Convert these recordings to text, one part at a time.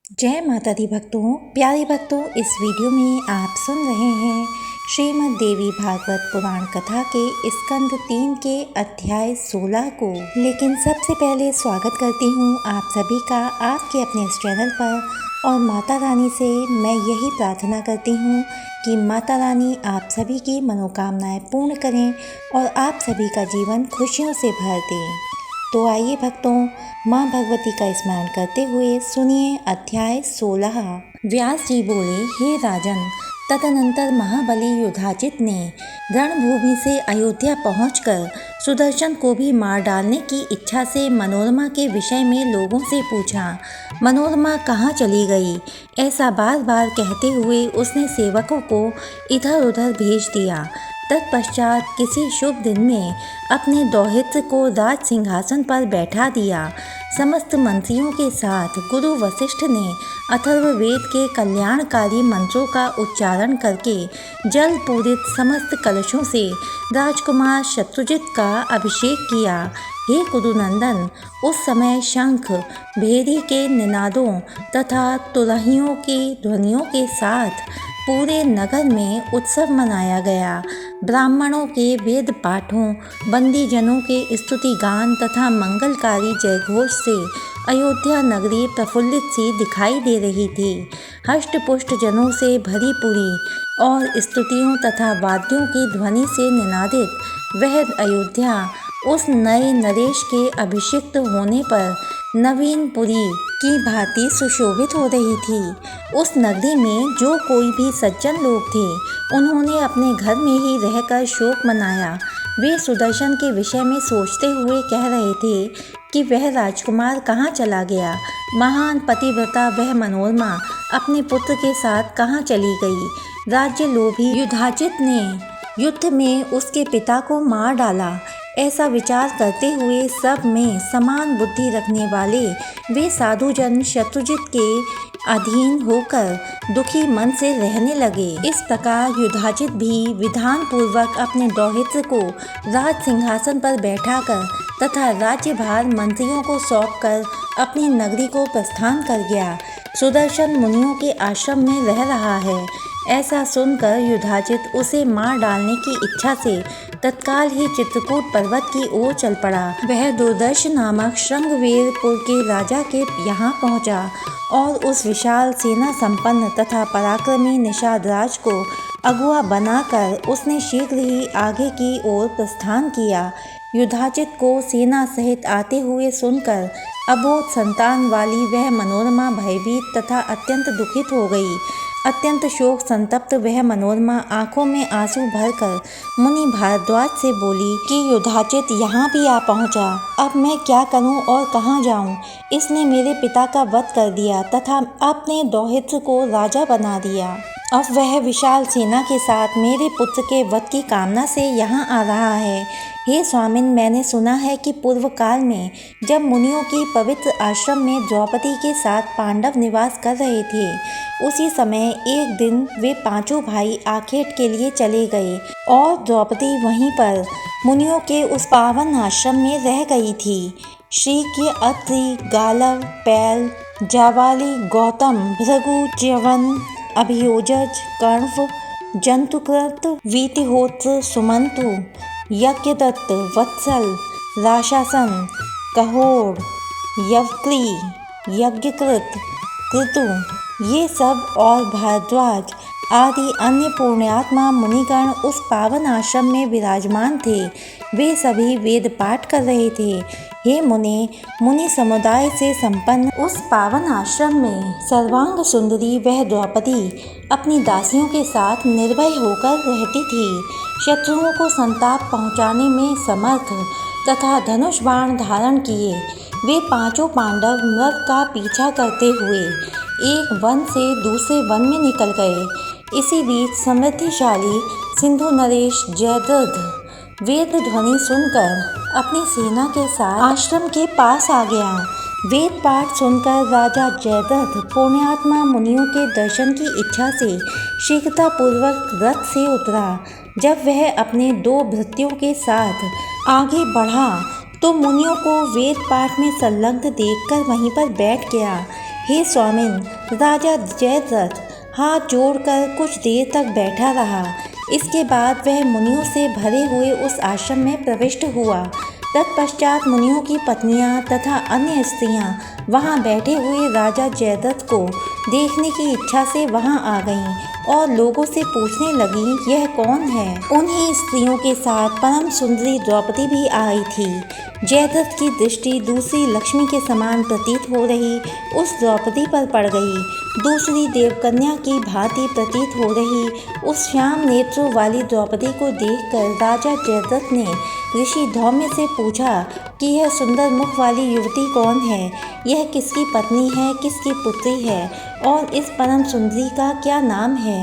जय माता दी भक्तों, प्यारे भक्तों, इस वीडियो में आप सुन रहे हैं श्रीमद् देवी भागवत पुराण कथा के स्कंद 3 के अध्याय 16 को। लेकिन सबसे पहले स्वागत करती हूँ आप सभी का आपके अपने इस चैनल पर और माता रानी से मैं यही प्रार्थना करती हूँ कि माता रानी आप सभी की मनोकामनाएं पूर्ण करें और आप सभी का जीवन खुशियों से भर दें। तो आइए भक्तों, माँ भगवती का स्मरण करते हुए सुनिए अध्याय 16। व्यास जी बोले, हे राजन, तदनंतर महाबली युधाजित ने रणभूमि से अयोध्या पहुंचकर सुदर्शन को भी मार डालने की इच्छा से मनोरमा के विषय में लोगों से पूछा। मनोरमा कहाँ चली गई, ऐसा बार बार कहते हुए उसने सेवकों को इधर उधर भेज दिया। तत्पश्चात किसी शुभ दिन में अपने दौहित्र को राज सिंहासन पर बैठा दिया। समस्त मंत्रियों के साथ गुरु वशिष्ठ ने अथर्ववेद के कल्याणकारी मंत्रों का उच्चारण करके जल पूरित समस्त कलशों से राजकुमार शत्रुजित का अभिषेक किया। हे कुरुनंदन, उस समय शंख, भेरी के निनादों तथा तुरहियों की ध्वनियों के साथ पूरे नगर में उत्सव मनाया गया। ब्राह्मणों के वेद पाठों, बंदीजनों के स्तुति गान तथा मंगलकारी जयघोष से अयोध्या नगरी प्रफुल्लित सी दिखाई दे रही थी। हष्ट पुष्ट जनों से भरी पूरी और स्तुतियों तथा वाद्यों की ध्वनि से निनादित वह अयोध्या उस नए नरेश के अभिषिक्त होने पर नवीनपुरी की भांति सुशोभित हो रही थी। उस नगरी में जो कोई भी सज्जन लोग थे, उन्होंने अपने घर में ही रहकर शोक मनाया। वे सुदर्शन के विषय में सोचते हुए कह रहे थे कि वह राजकुमार कहाँ चला गया। महान पतिव्रता वह मनोरमा अपने पुत्र के साथ कहाँ चली गई। राज्य लोभी युधाजित ने युद्ध में उसके पिता को मार डाला। ऐसा विचार करते हुए सब में समान बुद्धि रखने वाले वे साधुजन शत्रुजित के अधीन होकर दुखी मन से रहने लगे। इस प्रकार युधाजित भी विधान पूर्वक अपने दौहित्र को राज सिंहासन पर बैठाकर तथा राज्यभार मंत्रियों को सौंपकर अपनी नगरी को प्रस्थान कर गया। सुदर्शन मुनियों के आश्रम में रह रहा है, ऐसा सुनकर युधाजित उसे मार डालने की इच्छा से तत्काल ही चित्रकूट पर्वत की ओर चल पड़ा। वह दुर्दर्श नामक श्रृंगवेरपुर के राजा के यहाँ पहुँचा और उस विशाल सेना संपन्न तथा पराक्रमी निषाद राज को अगुआ बनाकर उसने शीघ्र ही आगे की ओर प्रस्थान किया। युधाजित को सेना सहित आते हुए सुनकर अबोध संतान वाली वह मनोरमा भयभीत तथा अत्यंत दुखित हो गई। अत्यंत शोक संतप्त वह मनोरमा आंखों में आंसू भरकर मुनि भारद्वाज से बोली कि युधाजित यहाँ भी आ पहुँचा। अब मैं क्या करूँ और कहाँ जाऊँ। इसने मेरे पिता का वध कर दिया तथा अपने दौहित्र को राजा बना दिया। अब वह विशाल सेना के साथ मेरे पुत्र के वध की कामना से यहाँ आ रहा है। हे स्वामिन, मैंने सुना है कि पूर्व काल में जब मुनियों की पवित्र आश्रम में द्रौपदी के साथ पांडव निवास कर रहे थे, उसी समय एक दिन वे पांचों भाई आखेट के लिए चले गए और द्रौपदी वहीं पर मुनियों के उस पावन आश्रम में रह गई थी। शीघ्र, अत्रि, गालव, पैल, जावाली, गौतम, भृगु, च्यवन, अभियोजज, कण्व, जंतुकृत, वीतिहोत्र, सुमंतु, यज्ञदत्त, वत्सल, राशासन, कहोड़, यवक्ली, यज्ञकृत, कृतु, ये सब और भारद्वाज आदि अन्य पुण्यात्मा मुनिगण उस पावन आश्रम में विराजमान थे। वे सभी वेद पाठ कर रहे थे। हे मुनि समुदाय से संपन्न उस पावन आश्रम में सर्वांग सुंदरी वह द्रौपदी अपनी दासियों के साथ निर्भय होकर रहती थी। शत्रुओं को संताप पहुंचाने में समर्थ तथा धनुष बाण धारण किए वे पांचों पांडव मृग का पीछा करते हुए एक वन से दूसरे वन में निकल गए। इसी बीच समृद्धिशाली सिंधु नरेश जयद्रथ वेद ध्वनि सुनकर अपनी सेना के साथ आश्रम के पास आ गया। वेद पाठ सुनकर राजा जयद्रथ पुण्यात्मा मुनियों के दर्शन की इच्छा से शीघ्रतापूर्वक रथ से उतरा। जब वह अपने दो भृत्यों के साथ आगे बढ़ा तो मुनियों को वेद पाठ में संलग्न देखकर वहीं पर बैठ गया। हे स्वामिन, राजा जयद्रथ हाथ जोड़कर कुछ देर तक बैठा रहा। इसके बाद वह मुनियों से भरे हुए उस आश्रम में प्रविष्ट हुआ। तत्पश्चात मुनियों की पत्नियां तथा अन्य स्त्रियां वहां बैठे हुए राजा जयद्रथ को देखने की इच्छा से वहां आ गईं और लोगों से पूछने लगीं, यह कौन है। उन्हीं स्त्रियों के साथ परम सुंदरी द्रौपदी भी आई थी। जयद्रथ की दृष्टि दूसरी लक्ष्मी के समान प्रतीत हो रही उस द्रौपदी पर पड़ गई। दूसरी देवकन्या की भांति प्रतीत हो रही उस श्याम नेत्रों वाली द्रौपदी को देखकर राजा जयद्रथ ने ऋषि धौम्य से पूछा कि यह सुंदर मुख वाली युवती कौन है, यह किसकी पत्नी है, किसकी पुत्री है और इस परम सुंदरी का क्या नाम है।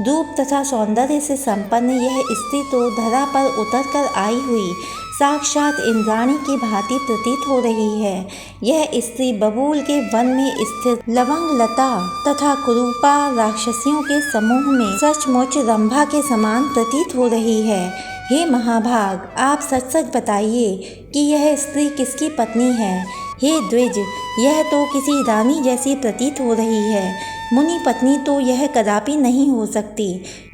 रूप तथा सौंदर्य से संपन्न यह स्त्री तो धरा पर उतर कर आई हुई साक्षात इंद्राणी की भांति प्रतीत हो रही है। यह स्त्री बबूल के वन में स्थित लवंग लता तथा कुरूपा राक्षसियों के समूह में सचमुच रंभा के समान प्रतीत हो रही है। हे महाभाग, आप सच सच बताइए कि यह स्त्री किसकी पत्नी है। हे द्विज, यह तो किसी रानी जैसी प्रतीत हो रही है। मुनि पत्नी तो यह कदापि नहीं हो सकती।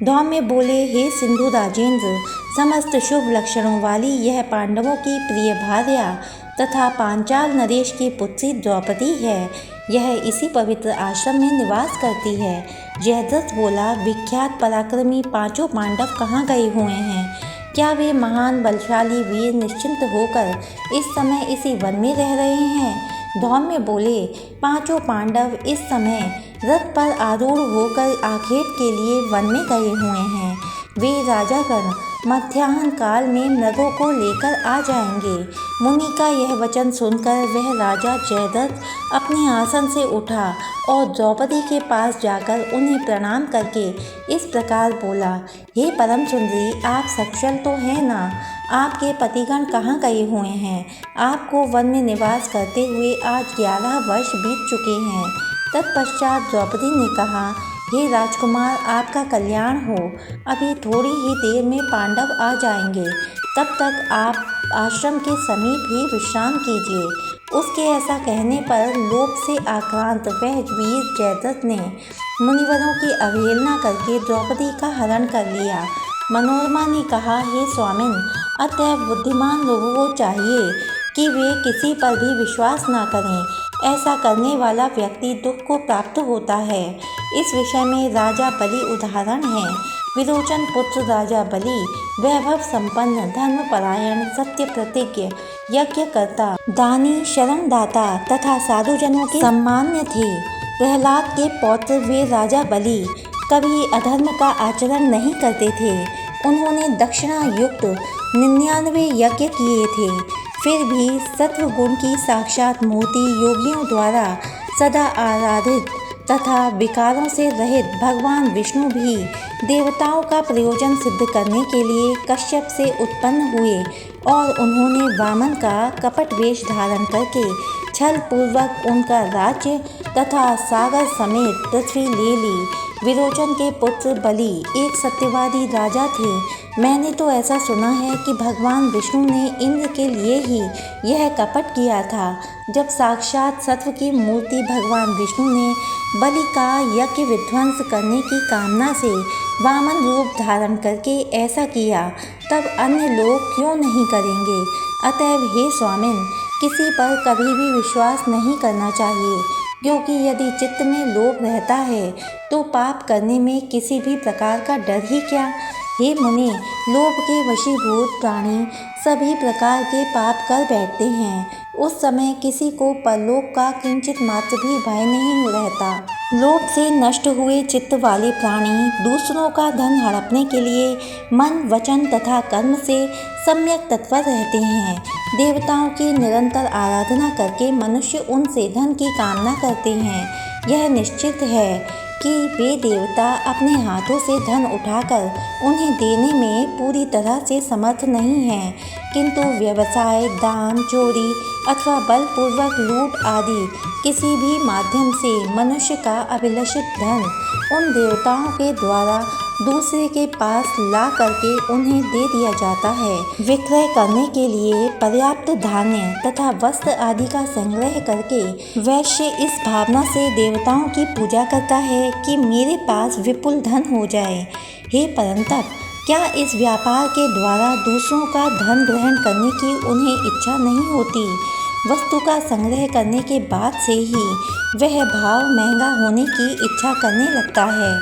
धौम्य बोले, हे सिंधु राजेंद्र, समस्त शुभ लक्षणों वाली यह पांडवों की प्रिय भार्या तथा पांचाल नरेश की पुत्री द्रौपदी है। यह इसी पवित्र आश्रम में निवास करती है। जयद्रथ बोला, विख्यात पराक्रमी पांचों पांडव कहाँ गए हुए हैं? क्या वे महान बलशाली वीर निश्चिंत होकर इस समय इसी वन में रह रहे हैं? धौम्य बोले, पांचों पांडव इस समय रथ पर आरूढ़ होकर आखेट के लिए वन में गए हुए हैं। वे राजागण मध्याह्न काल में मृगों को लेकर आ जाएंगे। मुनि का यह वचन सुनकर वह राजा जयद्रथ अपने आसन से उठा और द्रौपदी के पास जाकर उन्हें प्रणाम करके इस प्रकार बोला, हे परम सुंदरी, आप सकुशल तो हैं ना? आपके पतिगण कहाँ गए हुए हैं? आपको वन में निवास करते हुए आज 11 वर्ष बीत चुके हैं। तत्पश्चात द्रौपदी ने कहा, हे राजकुमार, आपका कल्याण हो। अभी थोड़ी ही देर में पांडव आ जाएंगे, तब तक आप आश्रम के समीप ही विश्राम कीजिए। उसके ऐसा कहने पर लोभ से आक्रांत वह वीर जयद्रथ ने मुनिवरों की अवहेलना करके द्रौपदी का हरण कर लिया। मनोरमा ने कहा, हे स्वामिन, अतएव बुद्धिमान लोगों को चाहिए कि वे किसी पर भी विश्वास न करें। ऐसा करने वाला व्यक्ति दुख को प्राप्त होता है। इस विषय में राजा बलि उदाहरण है। विरोचन पुत्र राजा बलि वैभव संपन्न, धर्मपरायण, सत्य प्रतिज्ञ, यज्ञकर्ता, दानी, शरणदाता तथा साधुजनों के सम्मान्य थे। प्रहलाद के पौत्र वे राजा बलि कभी अधर्म का आचरण नहीं करते थे। उन्होंने दक्षिणा युक्त 99 यज्ञ किए थे। फिर भी सत्वगुण की साक्षात मूर्ति योगियों द्वारा सदा आराधित तथा विकारों से रहित भगवान विष्णु भी देवताओं का प्रयोजन सिद्ध करने के लिए कश्यप से उत्पन्न हुए और उन्होंने वामन का कपट वेश धारण करके छल पूर्वक उनका राज्य तथा सागर समेत पृथ्वी ले ली। विरोचन के पुत्र बलि एक सत्यवादी राजा थे। मैंने तो ऐसा सुना है कि भगवान विष्णु ने इंद्र के लिए ही यह कपट किया था। जब साक्षात सत्व की मूर्ति भगवान विष्णु ने बलि का यज्ञ विध्वंस करने की कामना से वामन रूप धारण करके ऐसा किया, तब अन्य लोग क्यों नहीं करेंगे? अतएव हे स्वामिन, किसी पर कभी भी विश्वास नहीं करना चाहिए, क्योंकि यदि चित्त में लोभ रहता है तो पाप करने में किसी भी प्रकार का डर ही क्या। हे मुनि, लोभ के वशीभूत प्राणी सभी प्रकार के पाप कर बैठते हैं। उस समय किसी को परलोक का किंचित मात्र भी भय नहीं रहता। लोभ से नष्ट हुए चित्त वाले प्राणी दूसरों का धन हड़पने के लिए मन, वचन तथा कर्म से सम्यक तत्पर रहते हैं। देवताओं की निरंतर आराधना करके मनुष्य उनसे धन की कामना करते हैं। यह निश्चित है कि वे देवता अपने हाथों से धन उठाकर उन्हें देने में पूरी तरह से समर्थ नहीं हैं, किंतु व्यवसाय, दान, चोरी अथवा बलपूर्वक लूट आदि किसी भी माध्यम से मनुष्य का अभिलषित धन उन देवताओं के द्वारा दूसरे के पास ला करके उन्हें दे दिया जाता है। विक्रय करने के लिए पर्याप्त धान्य तथा वस्त्र आदि का संग्रह करके वैश्य इस भावना से देवताओं की पूजा करता है कि मेरे पास विपुल धन हो जाए। हे परंतप, क्या इस व्यापार के द्वारा दूसरों का धन ग्रहण करने की उन्हें इच्छा नहीं होती? वस्तु का संग्रह करने के बाद से ही वह भाव महंगा होने की इच्छा करने लगता है।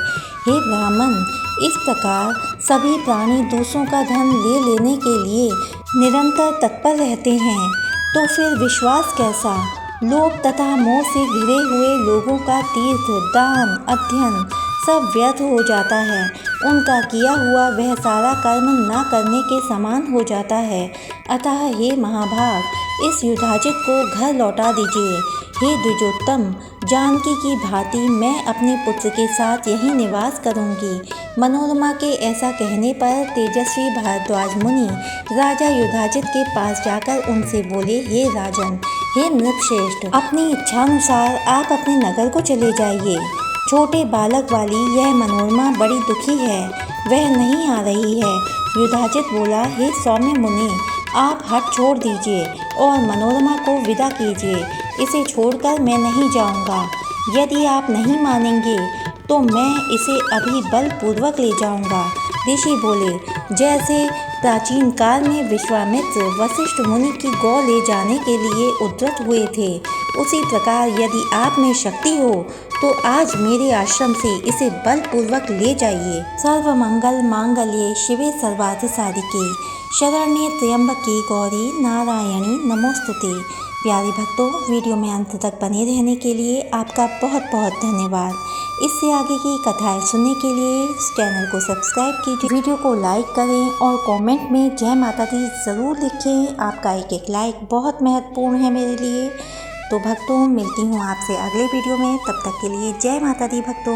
हे ब्राह्मण, इस प्रकार सभी प्राणी दूसरों का धन ले लेने के लिए निरंतर तत्पर रहते हैं, तो फिर विश्वास कैसा? लोभ तथा मोह से घिरे हुए लोगों का तीर्थ, दान, अध्ययन सब व्यर्थ हो जाता है। उनका किया हुआ वह सारा कर्म न करने के समान हो जाता है। अतः हे महाभाग, इस युधाजित को घर लौटा दीजिए। हे द्विजोत्तम, जानकी की भांति मैं अपने पुत्र के साथ यहीं निवास करूंगी। मनोरमा के ऐसा कहने पर तेजस्वी भारद्वाज मुनि राजा युधाजित के पास जाकर उनसे बोले, हे राजन, हे नृपश्रेष्ठ, अपनी इच्छानुसार आप अपने नगर को चले जाइए। छोटे बालक वाली यह मनोरमा बड़ी दुखी है, वह नहीं आ रही है। युधाजित बोला, हे सौम्य मुनि, आप हठ छोड़ दीजिए और मनोरमा को विदा कीजिए। इसे छोड़कर मैं नहीं जाऊंगा। यदि आप नहीं मानेंगे तो मैं इसे अभी बलपूर्वक ले जाऊंगा। ऋषि बोले, जैसे प्राचीन काल में विश्वामित्र वशिष्ठ मुनि की गौ ले जाने के लिए उद्यत हुए थे, उसी प्रकार यदि आप में शक्ति हो तो आज मेरे आश्रम से इसे बलपूर्वक ले जाइए। सर्वमंगल मांगल्ये शिवे सर्वार्थ साधिके शरण्ये त्र्यंबके गौरी नारायणी नमोस्तुते। प्यारे भक्तों, वीडियो में अंत तक बने रहने के लिए आपका बहुत बहुत धन्यवाद। इससे आगे की कथाएं सुनने के लिए इस चैनल को सब्सक्राइब कीजिए, वीडियो को लाइक करें और कमेंट में जय माता दी ज़रूर लिखें। आपका एक एक लाइक बहुत महत्वपूर्ण है मेरे लिए। तो भक्तों, मिलती हूँ आपसे अगले वीडियो में, तब तक के लिए जय माता दी भक्तों।